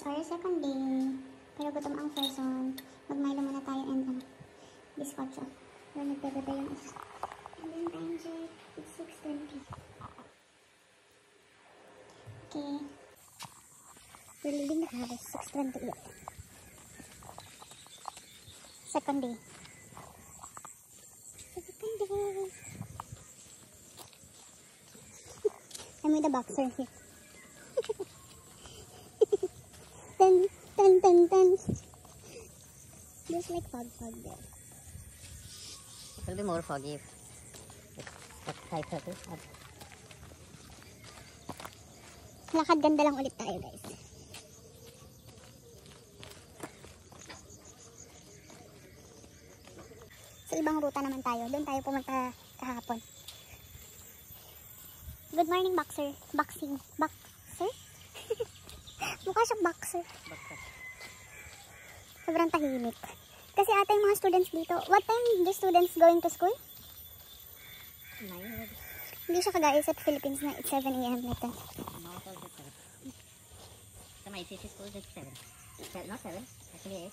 It's our second day. Pero gutom ang first one. Mag-Milo muna tayo and biskotso. Pero nagpapatay yung isa. And then time check, it's 6:20. Okay. We're leaving the house, 6:28. Second day. Second day. I'm with the boxer here. Ten. There's like fog there. It will be more foggy if it's 5:30. Lakad ganda lang ulit tayo, guys. Sa ibang ruta naman tayo. Doon tayo pumunta kahapon. Good morning, boxer. Boxer? Mukha siyang boxer. Sobrang tahimik. Kasi ata yung mga students dito. What time the students going to school? 9. Hindi siya kagaya sa Philippines na it's 7 a.m. like that. No, it's also 7. So my ICC school is at 7. Not 7. Actually 8.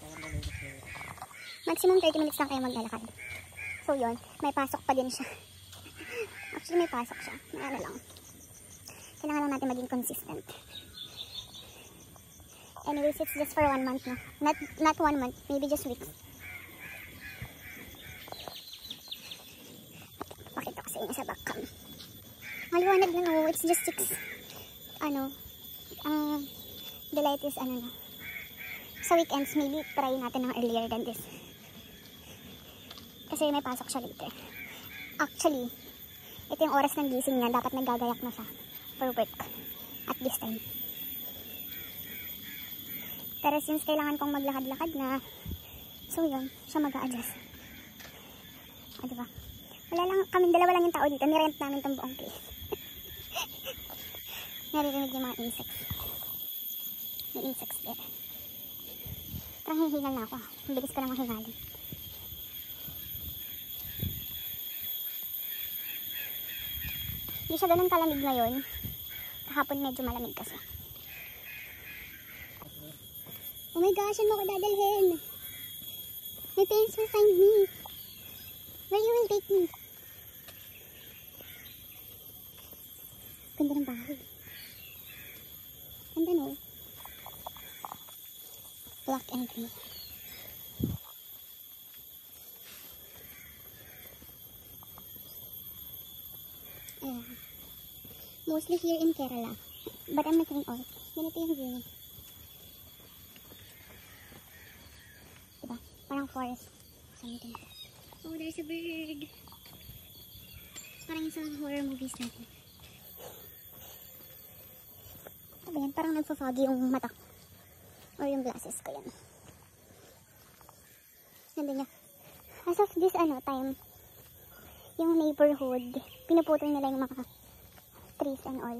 7 the latest school. Maximum 30 minutes lang kayo maglalakad. So yun, may pasok pa din siya. Actually may pasok siya. May ano lang. Kailangan lang natin maging consistent. Anyways, it's just for 1 month na. Not 1 month, maybe just weeks. Pakita ko sa inyo sa backcam. Maliwanag na no, it's just 6. Ang delight is na. Sa weekends, maybe try natin ng earlier than this. Kasi may pasok siya later. Actually, ito yung oras ng gising niya. Dapat naggagayak na siya for work at this time. Pero since kailangan kong maglakad-lakad na, so yun, siya mag-a-adjust. Diba? Wala lang, kaming dalawa lang yung tao dito. Nirent namin itong buong place. Naririnig yung mga insects. May insects there. Parang hihingal na ako. Ang bilis ko lang mahingalin. Hindi siya ganun kalamig ngayon. Kahapon medyo malamig kasi. Oh my gosh, saan mo ko dadalhin? My parents will find me. Where you will take me? Ganda ng bahay. Ganda no? Black and green. Mostly here in Kerala. But I'm not saying all. Ganito yung view. Diba? Parang forest. Something. Oh, there's a bird. Parang yung sa horror movies natin. Ano yan? Parang nagpa-foggy yung mata. Or yung glasses ko yan. Ganda niya. As of this time, yung neighborhood, pinuputol nila yung mga trees and all.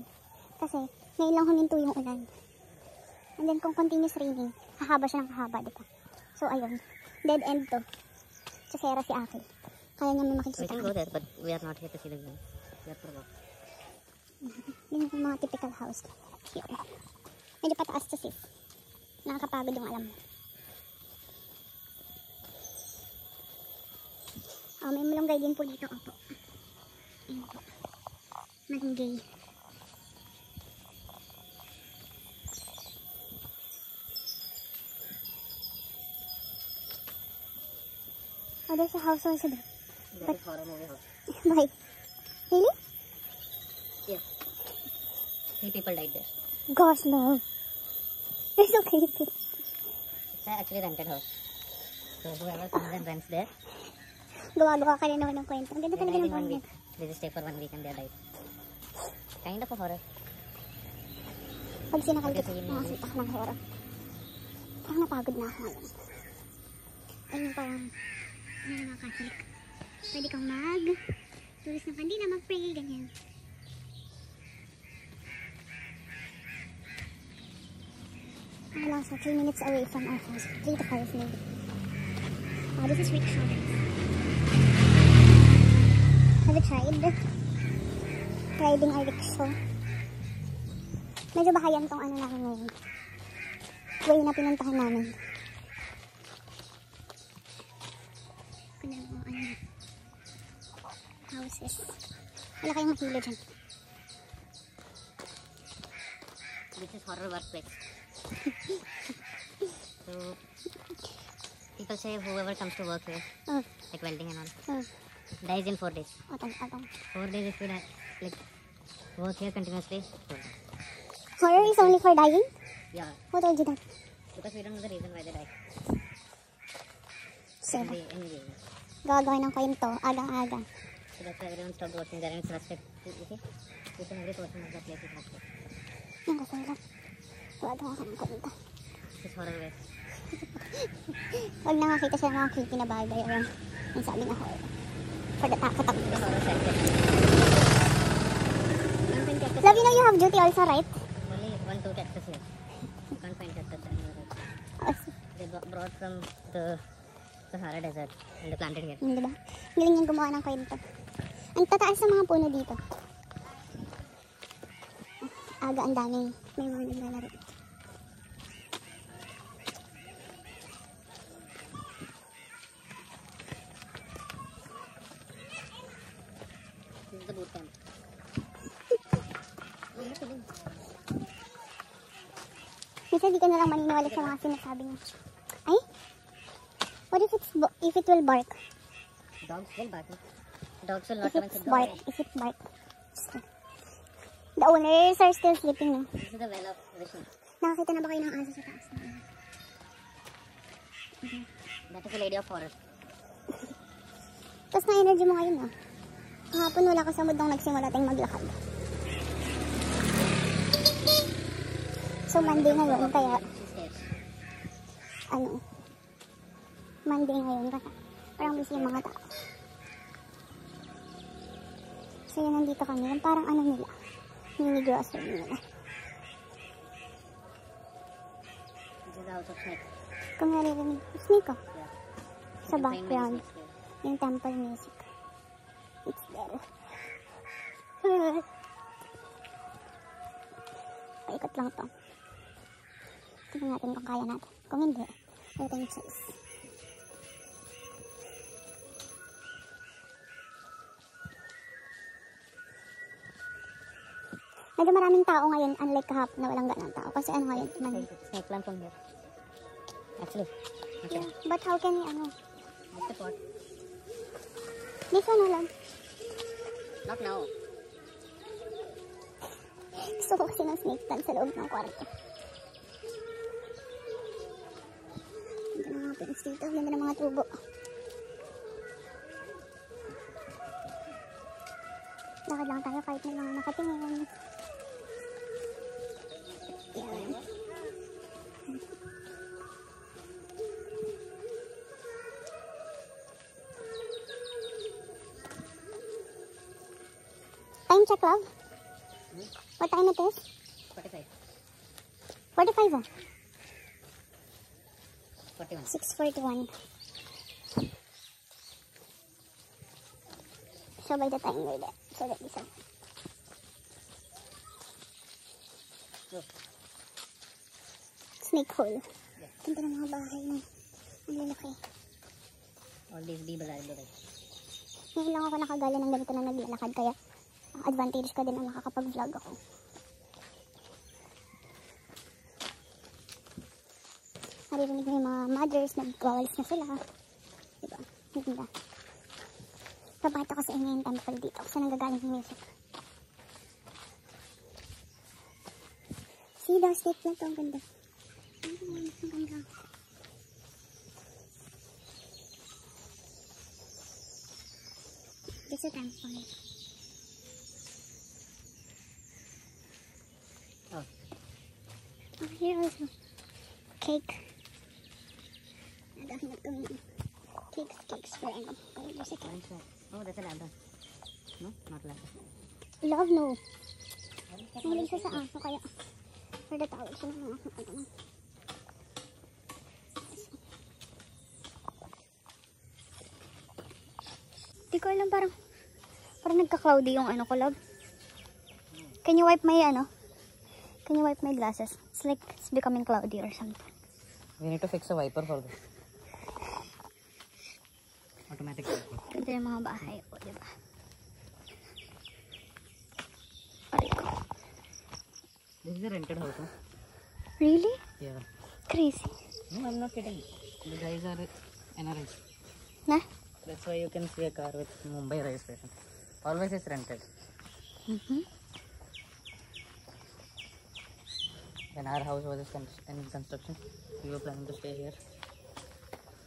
Kasi, ngayon lang huminto yung ulan. And then, kung continuous raining, hahaba siya ng hahaba, diba? So, ayun. Dead end to. Sa Sierra si Aki. Kaya niya may makikita. We can go there, but we are not here to see the view. We have to walk. Yun yung mga typical house. Here. Medyo pataas to sis. Nakakapagod yung alam mo. Oh, may malunggay din po dito. Opo. Ayun po. Malunggay. Oh, there's a house also there. That is horror movie house. Why? Really? Yes. 3 people died there. Gosh, no. It's so creepy. It's actually rented house. So whoever comes and rents there, Gawa-gawa ka rin naman ng kwento. Ang ganda they talaga died ng in 1 kwento. week. They just stay for 1 week and they died. Kind of a horror. Pag sinakal kita, nakakita ka ng horror. Parang napagod na ako ngayon. Ayun parang, mga Catholic. Pwede kang tulis ng kandila, mag-pray, ganyan. Ano lang siya, 3 minutes away from our house. 3 to 5 maybe. Oh, this is rickshaw. Have you tried riding a rickshaw? Medyo bahayan tong ano namin ngayon. way na pinuntahan namin. Ano mo, houses. Wala kayong makilo dyan. This is horror workplace. So, people say whoever comes to work here, like welding and all, dies in 4 days. 4 days if you like work here continuously. Horror is only for dying? Yeah. Who told you that? Because we don't know the reason why they die. So, Anyway. gagawin ng kwento, aga-aga. So that's why everyone stopped working there and it's rusted. You see? Each and every portion of that place is rusted. Yung kasi lang. Gagawa ka ng kwento. This is horror waste. Huwag nakakita siya ng mga creepy na bagay or yung sabi na horror. For the takot. This is horror side. Love, you know you have duty also, right? Only 1-2 cactus here. You can't find cactus anywhere else. They brought from the Sahara Desert and they planted here. Diba? Galing yung gumawa ng kwento. Ang tataas ng mga puno dito. Aga, ang daming may mga naglalaro. This is the boot camp. Minsan di ka nalang maniniwala sa mga sinasabi niya. Ay? What if it will bark? Dogs will bark. Dogs will not If come it and sit bark, down. if it bark. The owners are still sleeping na. This is the well of Vishnu. Nakakita na ba kayo ng aso sa taas? That is the lady of horror. Tapos na energy mo ngayon, ah. Kahapon wala ka sa mood nung nagsimula tayong maglakad. So Monday ngayon, kaya Monday ngayon, kaya parang busy yung mga tao. So yun, nandito kami, yung parang nila, mini grocery nila. This is the house of snake. Kung naririnig, snake ko, Yeah. sa You can find many background, snakes here. yung temple music. It's there. Paikot lang to. Tignan natin kung kaya natin. Kung hindi, wala tayong choice. Medyo maraming tao ngayon, unlike kahapon na walang ganang tao. Kasi ngayon, Snake plant from here. Actually. Okay. yeah, but how can we, What's the pot? this one lang. Not now. Gusto ko kasi ng snake plant sa loob ng kwarto. Ganda ng mga plants dito. Ganda ng mga tubo. Lakad lang tayo kahit may mga nakatingin. Yan. Time check, love. What time it is? 45. 45 ah. 41. 6:41. So by the time we're there, so that is Look. snake hole. Yeah. Ganda ng mga bahay na ang lalaki. All these people are there. Ngayon lang ako nakagala ng ganito na naglalakad, kaya advantage ka din na nakakapag-vlog ako. Naririnig mo yung mga mothers, nagwawalis na sila. Diba? Ganda. Papakita ko sa inyo yung temple dito kasi nanggagaling yung music. See the snake na to, ang ganda. Ang ganda. This is a temple. Oh. Oh, here also. Cake. Nadahin na kami ng cakes for ano. Kaya gusto ko. Orange one. Oh, that's a lab. No? Not lab. Love, no. Mahilig siya sa aso, kaya for the towel siya ng aso. Di ko alam, parang nagka-cloudy yung ano ko, love. Can you wipe my glasses? It's like it's becoming cloudy or something. We need to fix a wiper for this. Automatic wiper. Ganda yung mga bahay po, diba? Aray ko. This is a rented house, huh? Really? Yeah. Crazy. No, I'm not kidding. The guys are NRIs. Na? That's why you can see a car with Mumbai registration. Always it's rented. When our house was in construction, we were planning to stay here.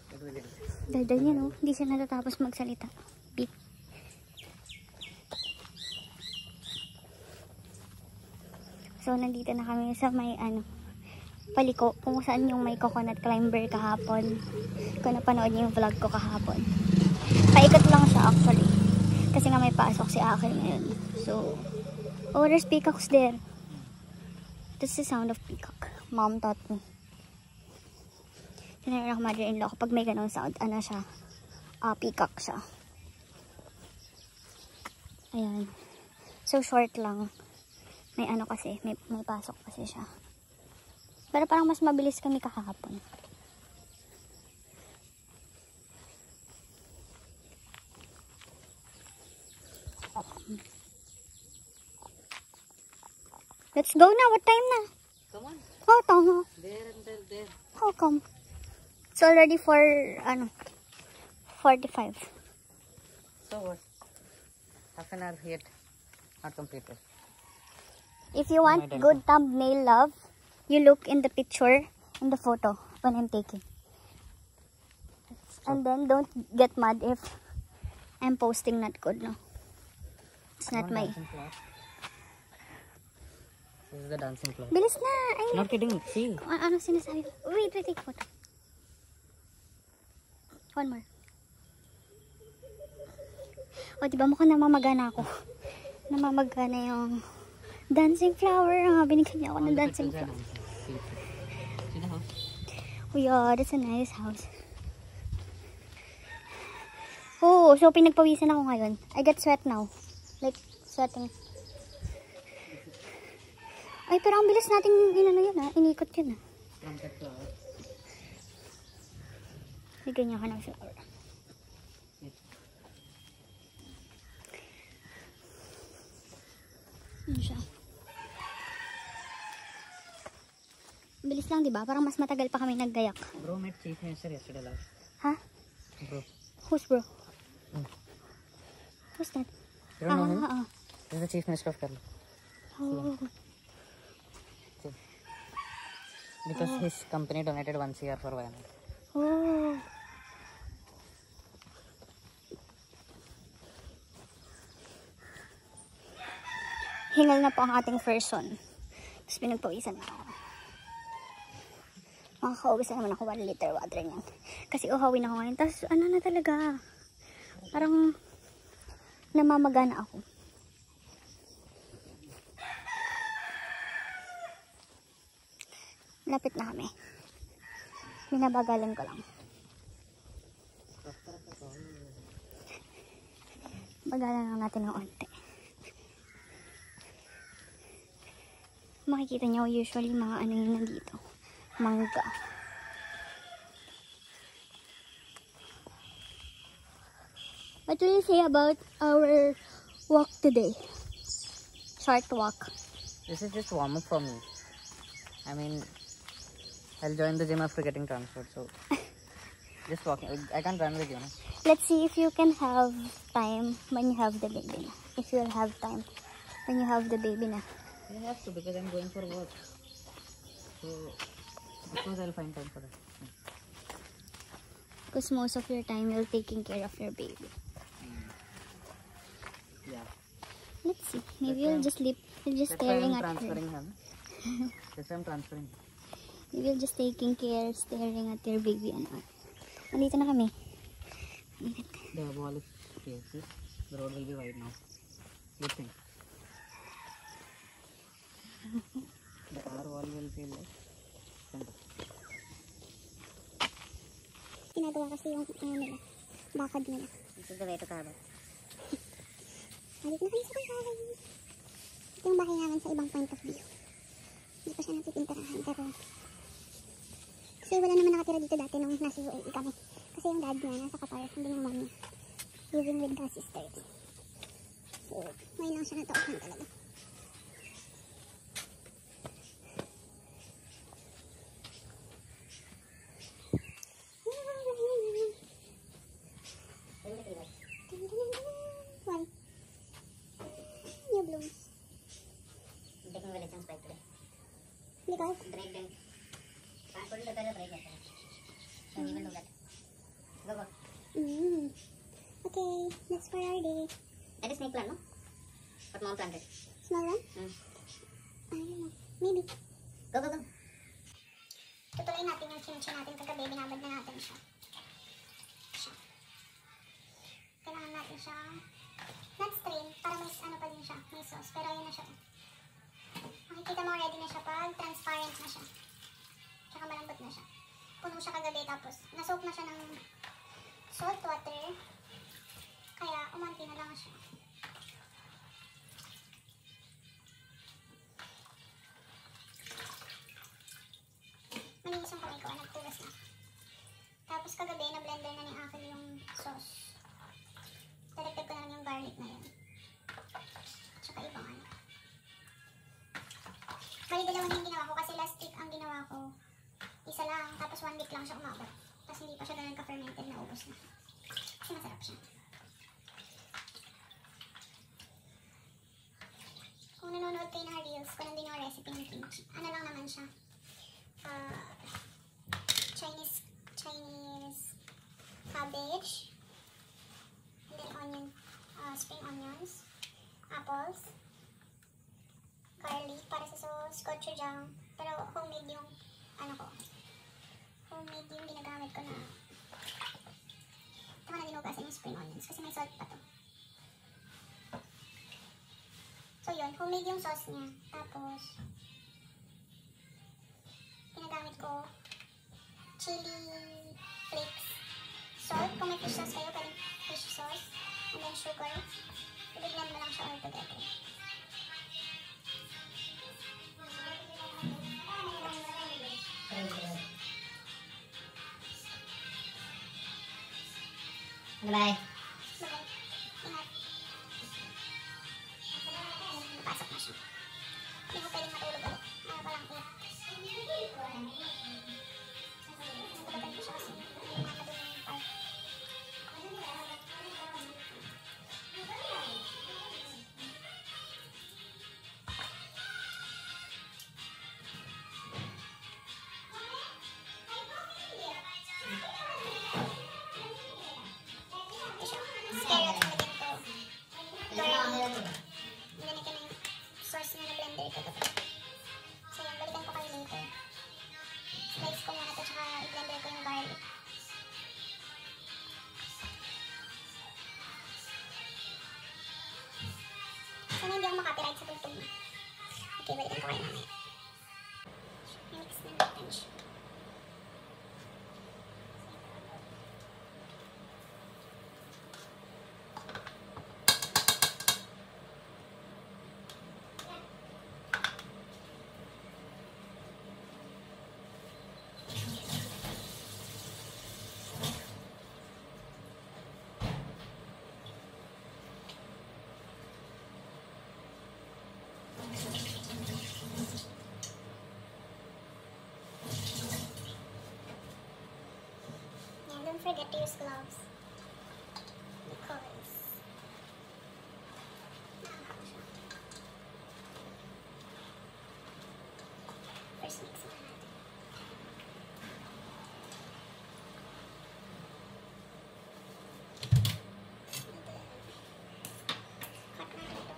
But we didn't. Daldal niya, no? Hindi siya natatapos magsalita. Beep. So, nandito na kami sa may, paliko. Kung saan yung may coconut climber kahapon. Kung napanood niyo yung vlog ko kahapon. Paikot lang siya, actually. Kasi nga may pasok si Akin ngayon. So, oh, there's peacocks there. That's the sound of peacock. Mom taught me. Sinabi ako mother-in-law kapag may ganun sound, siya? Peacock siya. Ayan. So, short lang. May kasi, may pasok kasi siya. Pero parang mas mabilis kami kahapon. Let's go na. What time na? Come on. Oh, tama. There and there. How come? It's already 45. So what? Half an hour yet. Not completed. If you want good thumbnail, love, you look in the picture, in the photo, when I'm taking. And then don't get mad if I'm posting not good, no? It's not my... This is the dancing floor. Bilis na! Ay, Not kidding. See. ano sinasabi? Wait, take photo. One more. O, diba mukhang namamagana ako. Namamagana yung dancing flower. Binigyan niya ako ng dancing flower. See the house? Oh yeah, that's a nice house. Oh, so pinagpawisan ako ngayon. I get sweat now. Like, sweating. Ay, pero ang bilis nating inikot yun Trumpet flower. Bigyan niya ka ng flower. Ano siya? Bilis lang, diba? Parang mas matagal pa kami naggayak. Bro met Chief Minister yesterday last. Ha? Bro. Who's bro? Who's that? You don't know him? He's the Chief Minister of Kerala. Oh. Because his company donated 1 CR for Wayanad. Oh. Hingal na po ang ating first son. Tapos pinagpawisan na ako. Makakaubos na naman ako 1 liter water niyan. Kasi uhawin ako ngayon. Tapos na talaga. Parang namamagana ako. Lapit na kami. Binabagalan ko lang. Bagalan lang natin ng onte. Makikita niyo usually mga yung nandito. Mangga. What do you say about our walk today? Short walk. This is just warm up for me. I mean, I'll join the gym after getting transferred, so just walking. I can't run with you, no? Let's see if you can have time when you have the baby na. If you'll have time when you have the baby na. I have to because I'm going for work. So, of course I'll find time for that. Because most of your time you're taking care of your baby. Yeah. Let's see. Maybe you'll just sleep. You're just staring at her. Transferring him. Yes, I'm transferring. Maybe you're just taking care, staring at your baby and all. Andito na kami. The wall is here. See? The road will be wide now. Good thing. The car wall will be like center. Ginagawa kasi yung nila. Bakad nila. This is the way to Kaaba. Balik na kami sa bahay. Ito yung bahay namin sa ibang point of view. Hindi pa siya napipinturahan pero so Kasi wala naman nakatira dito dati nung nasa UAE kami. Kasi yung dad niya nasa Qatar, hindi yung mom niya. Living with the sister. So, ngayon lang siya natauhan talaga. Why? New blooms. Taking my lessons back today. Because? Break them. Transport to the break that. Don't even look at. Go, go. Okay, that's for our day. That is snake plant, no? But mom planted. Small one? I don't know. Maybe. Go, go, go. Tutuloy natin yung kimchi natin kagabi. Binabad na natin siya. Kailangan natin siya not strain para may ano pa din siya. May sauce. Pero ayun na siya. Makikita mo ready na siya pag transparent na siya. Tsaka malambot na siya. Puno siya kagabi tapos nasoak na siya ng salt water. Kaya umanti na lang siya. Maninis yung kamay ko. Nagtulas na. Tapos kagabi na blender na ni Akil yung sauce. Talagdag ko na lang yung garlic na yun. Tsaka ibang ano. Bali dalawang yung ginawa ko kasi last week ang ginawa ko. Isa lang. Tapos 1 week lang siya umabot. Tapos hindi pa siya ganun ka-fermented na ubos na. Kasi masarap siya. Kung nanonood kayo ng reels, kung nandun yung recipe ng kimchi. Ano lang naman siya. Chinese cabbage. And then onion, spring onions. Apples. Garlic para sa sauce. Gochujang. Pero homemade yung ano ko. Homemade yung ginagamit ko na. Ito ko na dinugasan yung spring onions kasi may salt pa to. So yun, homemade yung sauce niya. Tapos, ginagamit ko chili flakes. Salt, kung may fish sauce kayo, pwedeng fish sauce. And then sugar. I-blend mo lang siya all together. Bye. Ingat. Pasok na siya. Hindi ko pwedeng matulog ulit. Ano pa lang 8. Natulagan ko siya kasi namadumi yung part. So yun, balikan ko kayo later. Slice ko muna ito, tsaka i-blender ko yung garlic. Sana hindi ako makapiright sa tugtog na. Okay, balikan ko kayo mamaya. I-mix na natin siya. Don't forget to use gloves because first mix na natin. Cut na ito.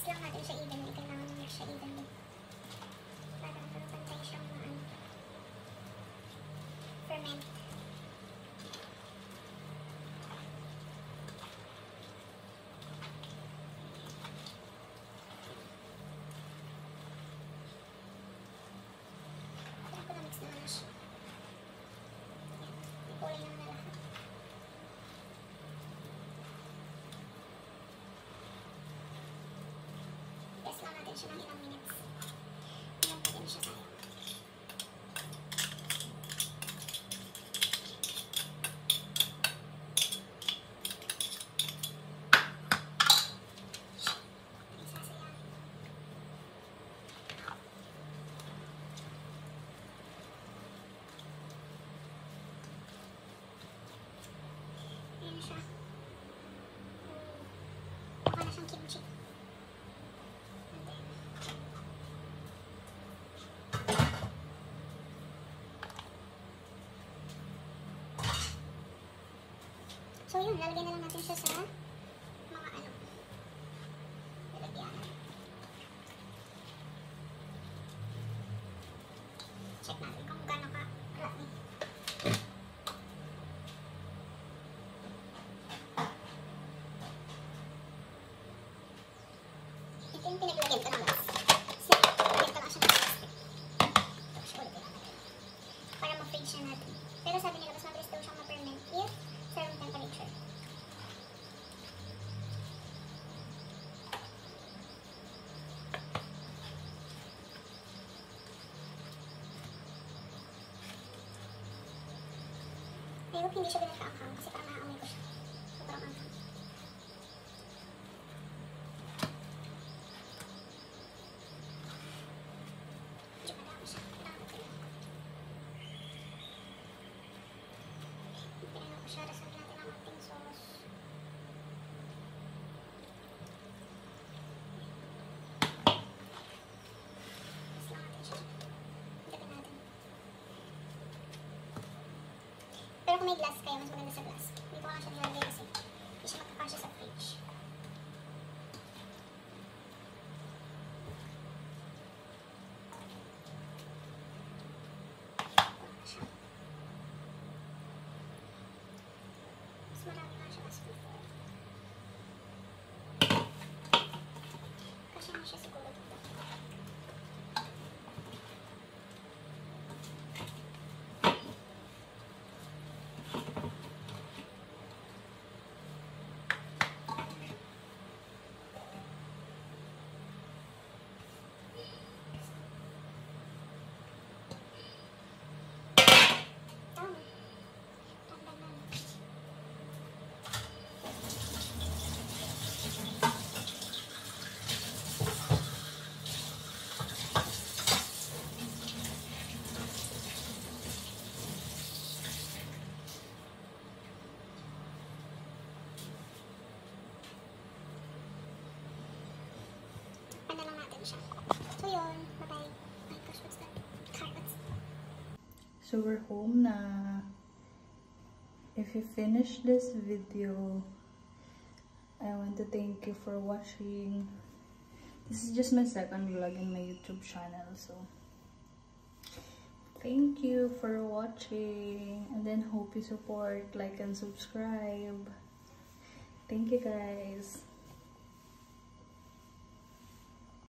lang natin siya evenly. Kailangan mo siya evenly. Para pantay siyang ferment. Yes lang natin siya ng ilang minutes. Ilang pa din siya tayo. Ayan siya. Mukha na siyang kimchi. So yun, lalagyan na lang natin siya sa mga lalagyan. Check natin kung gano'n ka rami. Ito yung pinaglagyan ko ng gas. Lagyan ko lang siya ng plastic. Tapos ulit ilalagay. Para ma-fridge siya natin. Pero sabi nila, mas mabilis daw siyang ma-ferment if sa room temperature. I hope hindi siya ganun ka-anghang kasi parang nakaamoy ko siya. Sobrang anghang. Medyo malaki siya. Kailangan ko yun. Pinano ko siya. Rasan natin ang ating sauce. Tapos lang natin siya. Lagyan natin. Pero kung may glass kayo, mas maganda sa glass. Dito ko lang siya nilalagay kasi hindi siya magkakasya sa fridge. Mas marami nga siya as before. Kasi na siya siguro dito. Tama. Tanda na. Ano lang natin siya. So yun. Bye-bye. Oh my gosh, what's that? Carrots. So we're home na. If you finish this video, I want to thank you for watching. This is just my second vlog in my YouTube channel, so thank you for watching, and then hope you support, like, and subscribe. Thank you guys.